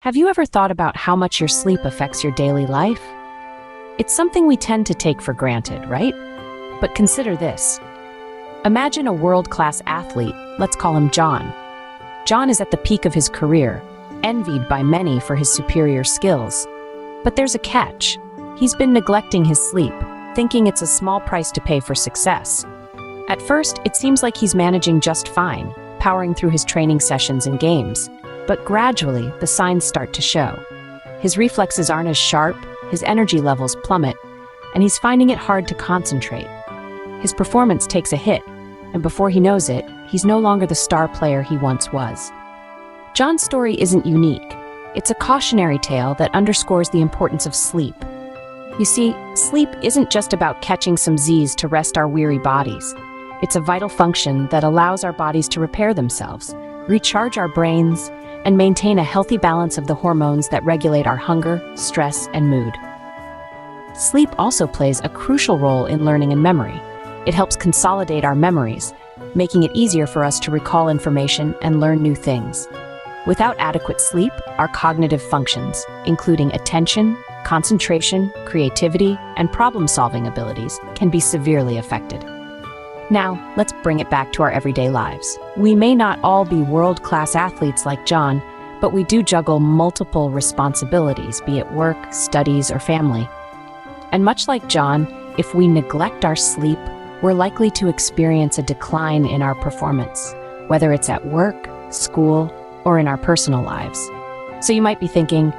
Have you ever thought about how much your sleep affects your daily life? It's something we tend to take for granted, right? But consider this. Imagine a world-class athlete, let's call him John. John is at the peak of his career, envied by many for his superior skills. But there's a catch. He's been neglecting his sleep, thinking it's a small price to pay for success. At first, it seems like he's managing just fine, powering through his training sessions and games. But gradually, the signs start to show. His reflexes aren't as sharp, his energy levels plummet, and he's finding it hard to concentrate. His performance takes a hit, and before he knows it, he's no longer the star player he once was. John's story isn't unique. It's a cautionary tale that underscores the importance of sleep. You see, sleep isn't just about catching some Z's to rest our weary bodies. It's a vital function that allows our bodies to repair themselves, recharge our brains, and maintain a healthy balance of the hormones that regulate our hunger, stress, and mood. Sleep also plays a crucial role in learning and memory. It helps consolidate our memories, making it easier for us to recall information and learn new things. Without adequate sleep, our cognitive functions, including attention, concentration, creativity, and problem-solving abilities, can be severely affected. Now, let's bring it back to our everyday lives. We may not all be world-class athletes like John, but we do juggle multiple responsibilities, be it work, studies, or family. And much like John, if we neglect our sleep, we're likely to experience a decline in our performance, whether it's at work, school, or in our personal lives. So you might be thinking,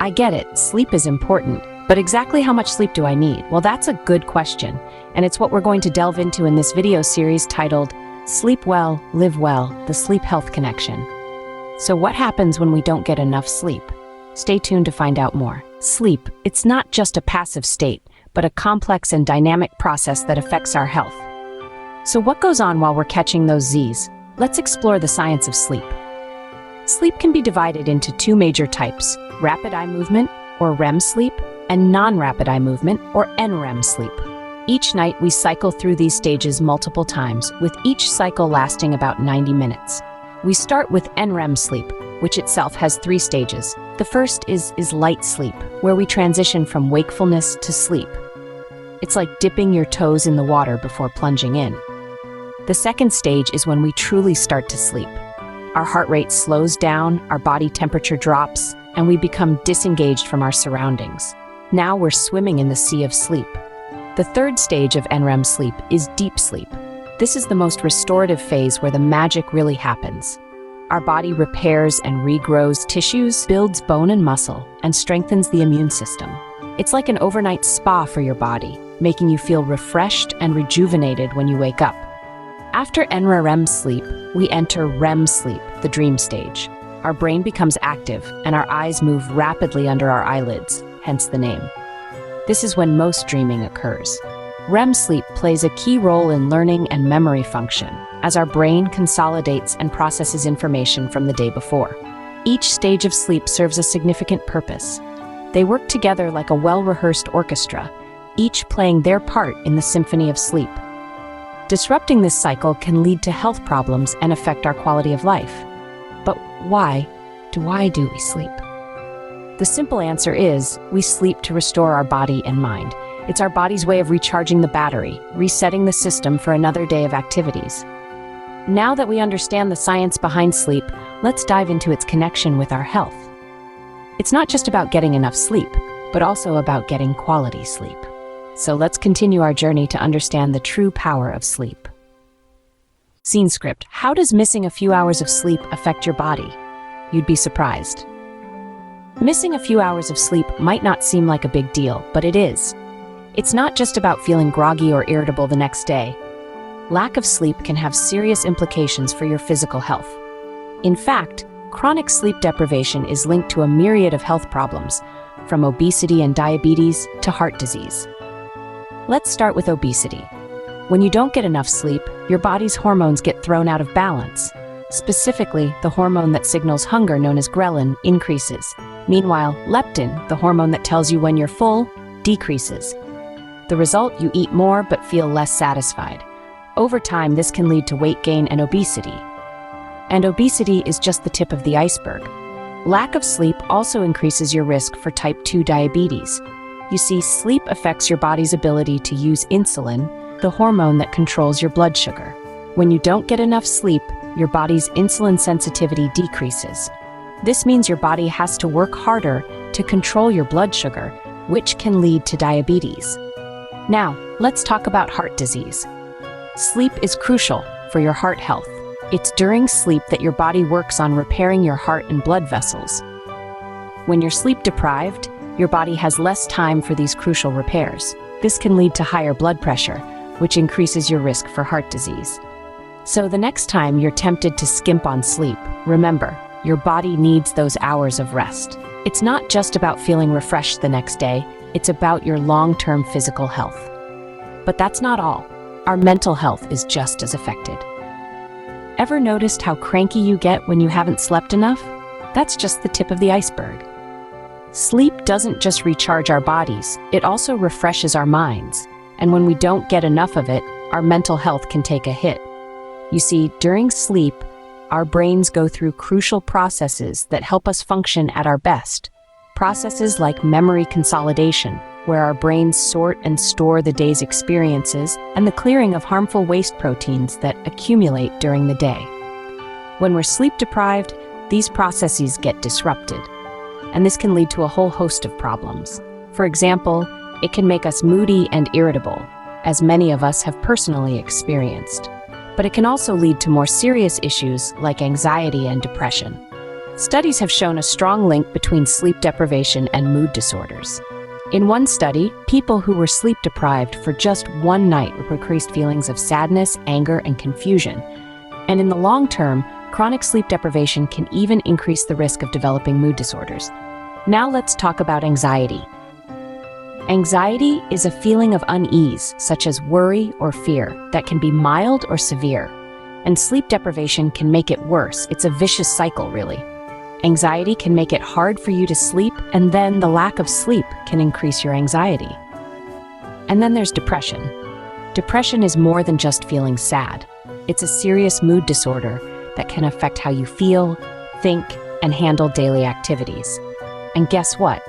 I get it, sleep is important, but exactly how much sleep do I need? Well, that's a good question, and it's what we're going to delve into in this video series titled Sleep Well, Live Well, The Sleep Health Connection. So what happens when we don't get enough sleep? Stay tuned to find out more. Sleep, it's not just a passive state, but a complex and dynamic process that affects our health. So what goes on while we're catching those Z's? Let's explore the science of sleep. Sleep can be divided into two major types, rapid eye movement, or REM sleep, and non-rapid eye movement, or NREM sleep. Each night, we cycle through these stages multiple times, with each cycle lasting about 90 minutes. We start with NREM sleep, which itself has 3 stages. The first is light sleep, where we transition from wakefulness to sleep. It's like dipping your toes in the water before plunging in. The second stage is when we truly start to sleep. Our heart rate slows down, our body temperature drops, and we become disengaged from our surroundings. Now we're swimming in the sea of sleep. The third stage of NREM sleep is deep sleep. This is the most restorative phase where the magic really happens. Our body repairs and regrows tissues, builds bone and muscle, and strengthens the immune system. It's like an overnight spa for your body, making you feel refreshed and rejuvenated when you wake up. After NREM sleep, we enter REM sleep, the dream stage. Our brain becomes active, and our eyes move rapidly under our eyelids, hence the name. This is when most dreaming occurs. REM sleep plays a key role in learning and memory function, as our brain consolidates and processes information from the day before. Each stage of sleep serves a significant purpose. They work together like a well-rehearsed orchestra, each playing their part in the symphony of sleep. Disrupting this cycle can lead to health problems and affect our quality of life. But why do we sleep? The simple answer is, we sleep to restore our body and mind. It's our body's way of recharging the battery, resetting the system for another day of activities. Now that we understand the science behind sleep, let's dive into its connection with our health. It's not just about getting enough sleep, but also about getting quality sleep. So let's continue our journey to understand the true power of sleep. Scene script: how does missing a few hours of sleep affect your body? You'd be surprised. Missing a few hours of sleep might not seem like a big deal, but it is. It's not just about feeling groggy or irritable the next day. Lack of sleep can have serious implications for your physical health. In fact, chronic sleep deprivation is linked to a myriad of health problems, from obesity and diabetes to heart disease. Let's start with obesity. When you don't get enough sleep, your body's hormones get thrown out of balance. Specifically, the hormone that signals hunger, known as ghrelin, increases. Meanwhile, leptin, the hormone that tells you when you're full, decreases. The result, you eat more but feel less satisfied. Over time, this can lead to weight gain and obesity. And obesity is just the tip of the iceberg. Lack of sleep also increases your risk for type 2 diabetes. You see, sleep affects your body's ability to use insulin, the hormone that controls your blood sugar. When you don't get enough sleep, your body's insulin sensitivity decreases. This means your body has to work harder to control your blood sugar, which can lead to diabetes. Now, let's talk about heart disease. Sleep is crucial for your heart health. It's during sleep that your body works on repairing your heart and blood vessels. When you're sleep deprived, your body has less time for these crucial repairs. This can lead to higher blood pressure, which increases your risk for heart disease. So the next time you're tempted to skimp on sleep, remember, your body needs those hours of rest. It's not just about feeling refreshed the next day, it's about your long-term physical health. But that's not all. Our mental health is just as affected. Ever noticed how cranky you get when you haven't slept enough? That's just the tip of the iceberg. Sleep doesn't just recharge our bodies, it also refreshes our minds. And when we don't get enough of it, our mental health can take a hit. You see, during sleep, our brains go through crucial processes that help us function at our best. Processes like memory consolidation, where our brains sort and store the day's experiences, and the clearing of harmful waste proteins that accumulate during the day. When we're sleep deprived, these processes get disrupted, and this can lead to a whole host of problems. For example, it can make us moody and irritable, as many of us have personally experienced. But it can also lead to more serious issues like anxiety and depression. Studies have shown a strong link between sleep deprivation and mood disorders. In one study, people who were sleep deprived for just one night increased feelings of sadness, anger, and confusion. And in the long term, chronic sleep deprivation can even increase the risk of developing mood disorders. Now let's talk about anxiety. Anxiety is a feeling of unease, such as worry or fear, that can be mild or severe. And sleep deprivation can make it worse. It's a vicious cycle, really. Anxiety can make it hard for you to sleep, and then the lack of sleep can increase your anxiety. And then there's depression. Depression is more than just feeling sad. It's a serious mood disorder that can affect how you feel, think, and handle daily activities. And guess what?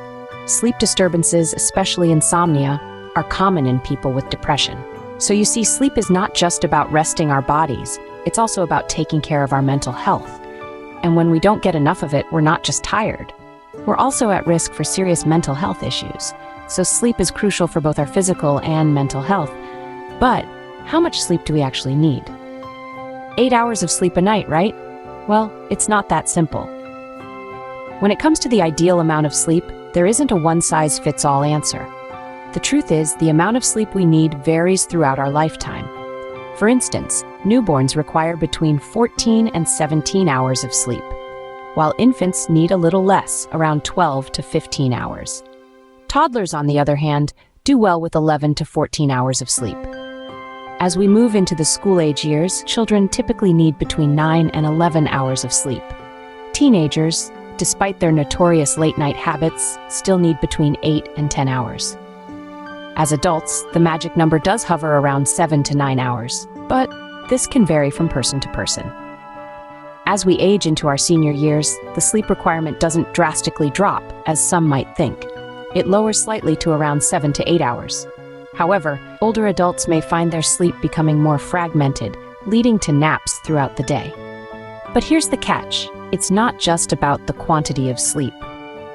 Sleep disturbances, especially insomnia, are common in people with depression. So you see, sleep is not just about resting our bodies, it's also about taking care of our mental health. And when we don't get enough of it, we're not just tired. We're also at risk for serious mental health issues. So sleep is crucial for both our physical and mental health. But how much sleep do we actually need? 8 hours of sleep a night, right? Well, it's not that simple. When it comes to the ideal amount of sleep, there isn't a one-size-fits-all answer. The truth is, the amount of sleep we need varies throughout our lifetime. For instance, newborns require between 14 and 17 hours of sleep, while infants need a little less, around 12 to 15 hours. Toddlers, on the other hand, do well with 11 to 14 hours of sleep. As we move into the school-age years, children typically need between 9 and 11 hours of sleep. Teenagers, despite their notorious late-night habits, still need between 8 and 10 hours. As adults, the magic number does hover around 7 to 9 hours, but this can vary from person to person. As we age into our senior years, the sleep requirement doesn't drastically drop, as some might think. It lowers slightly to around 7 to 8 hours. However, older adults may find their sleep becoming more fragmented, leading to naps throughout the day. But here's the catch. It's not just about the quantity of sleep.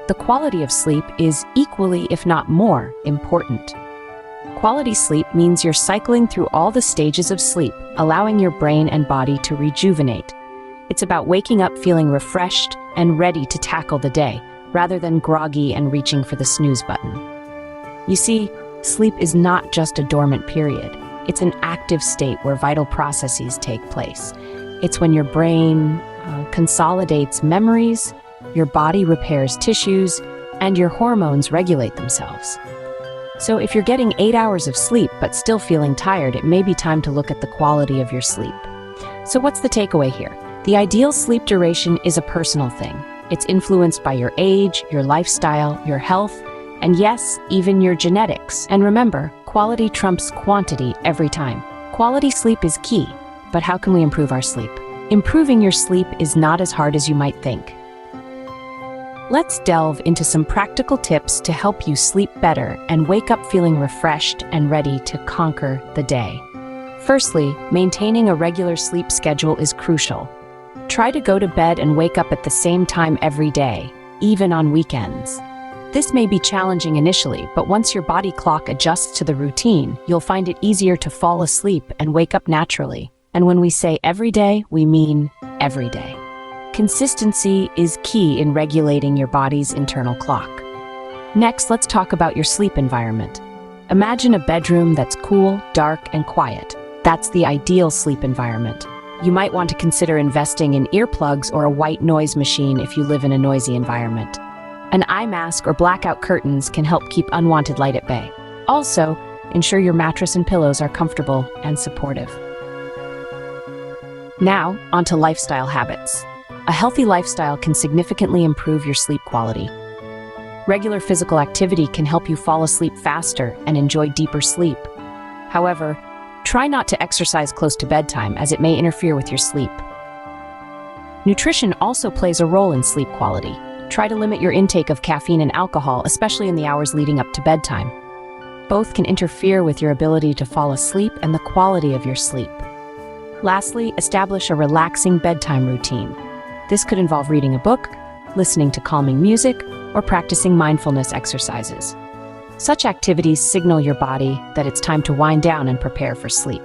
The quality of sleep is equally, if not more, important. Quality sleep means you're cycling through all the stages of sleep, allowing your brain and body to rejuvenate. It's about waking up feeling refreshed and ready to tackle the day, rather than groggy and reaching for the snooze button. You see, sleep is not just a dormant period. It's an active state where vital processes take place. It's when your brain consolidates memories, your body repairs tissues, and your hormones regulate themselves. So if you're getting 8 hours of sleep but still feeling tired, it may be time to look at the quality of your sleep. So what's the takeaway here? The ideal sleep duration is a personal thing. It's influenced by your age, your lifestyle, your health, and yes, even your genetics. And remember, quality trumps quantity every time. Quality sleep is key, but how can we improve our sleep? Improving your sleep is not as hard as you might think. Let's delve into some practical tips to help you sleep better and wake up feeling refreshed and ready to conquer the day. Firstly, maintaining a regular sleep schedule is crucial. Try to go to bed and wake up at the same time every day, even on weekends. This may be challenging initially, but once your body clock adjusts to the routine, you'll find it easier to fall asleep and wake up naturally. And when we say every day, we mean every day. Consistency is key in regulating your body's internal clock. Next, let's talk about your sleep environment. Imagine a bedroom that's cool, dark, and quiet. That's the ideal sleep environment. You might want to consider investing in earplugs or a white noise machine if you live in a noisy environment. An eye mask or blackout curtains can help keep unwanted light at bay. Also, ensure your mattress and pillows are comfortable and supportive. Now, onto lifestyle habits. A healthy lifestyle can significantly improve your sleep quality. Regular physical activity can help you fall asleep faster and enjoy deeper sleep. However, try not to exercise close to bedtime as it may interfere with your sleep. Nutrition also plays a role in sleep quality. Try to limit your intake of caffeine and alcohol, especially in the hours leading up to bedtime. Both can interfere with your ability to fall asleep and the quality of your sleep. Lastly, establish a relaxing bedtime routine. This could involve reading a book, listening to calming music, or practicing mindfulness exercises. Such activities signal your body that it's time to wind down and prepare for sleep.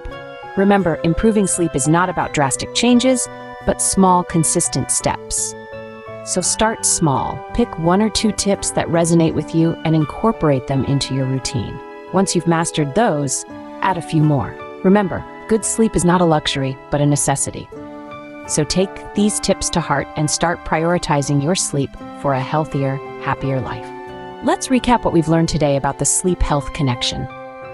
Remember, improving sleep is not about drastic changes, but small, consistent steps. So start small. Pick 1 or 2 tips that resonate with you and incorporate them into your routine. Once you've mastered those, add a few more. Remember, good sleep is not a luxury, but a necessity. So take these tips to heart and start prioritizing your sleep for a healthier, happier life. Let's recap what we've learned today about the sleep-health connection.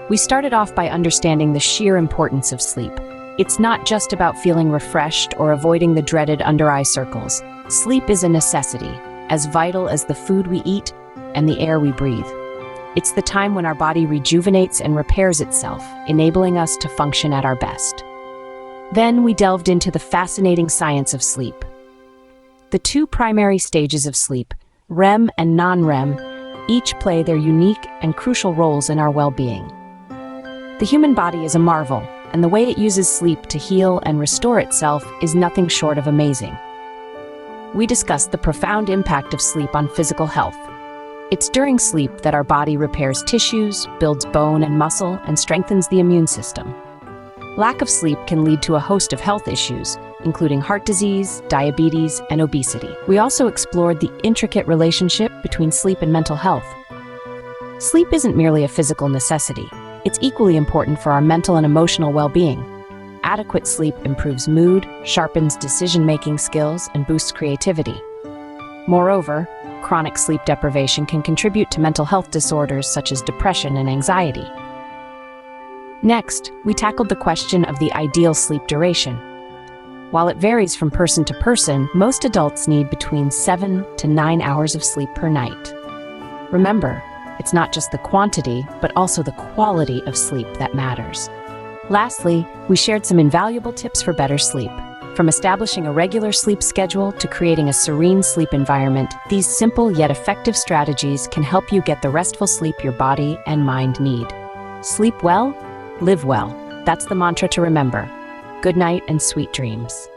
We started off by understanding the sheer importance of sleep. It's not just about feeling refreshed or avoiding the dreaded under-eye circles. Sleep is a necessity, as vital as the food we eat and the air we breathe. It's the time when our body rejuvenates and repairs itself, enabling us to function at our best. Then we delved into the fascinating science of sleep. The 2 primary stages of sleep, REM and non-REM, each play their unique and crucial roles in our well-being. The human body is a marvel, and the way it uses sleep to heal and restore itself is nothing short of amazing. We discussed the profound impact of sleep on physical health. It's during sleep that our body repairs tissues, builds bone and muscle, and strengthens the immune system. Lack of sleep can lead to a host of health issues, including heart disease, diabetes, and obesity. We also explored the intricate relationship between sleep and mental health. Sleep isn't merely a physical necessity. It's equally important for our mental and emotional well-being. Adequate sleep improves mood, sharpens decision-making skills, and boosts creativity. Moreover, chronic sleep deprivation can contribute to mental health disorders such as depression and anxiety. Next, we tackled the question of the ideal sleep duration. While it varies from person to person, most adults need between 7 to 9 hours of sleep per night. Remember, it's not just the quantity, but also the quality of sleep that matters. Lastly, we shared some invaluable tips for better sleep. From establishing a regular sleep schedule to creating a serene sleep environment, these simple yet effective strategies can help you get the restful sleep your body and mind need. Sleep well, live well. That's the mantra to remember. Good night and sweet dreams.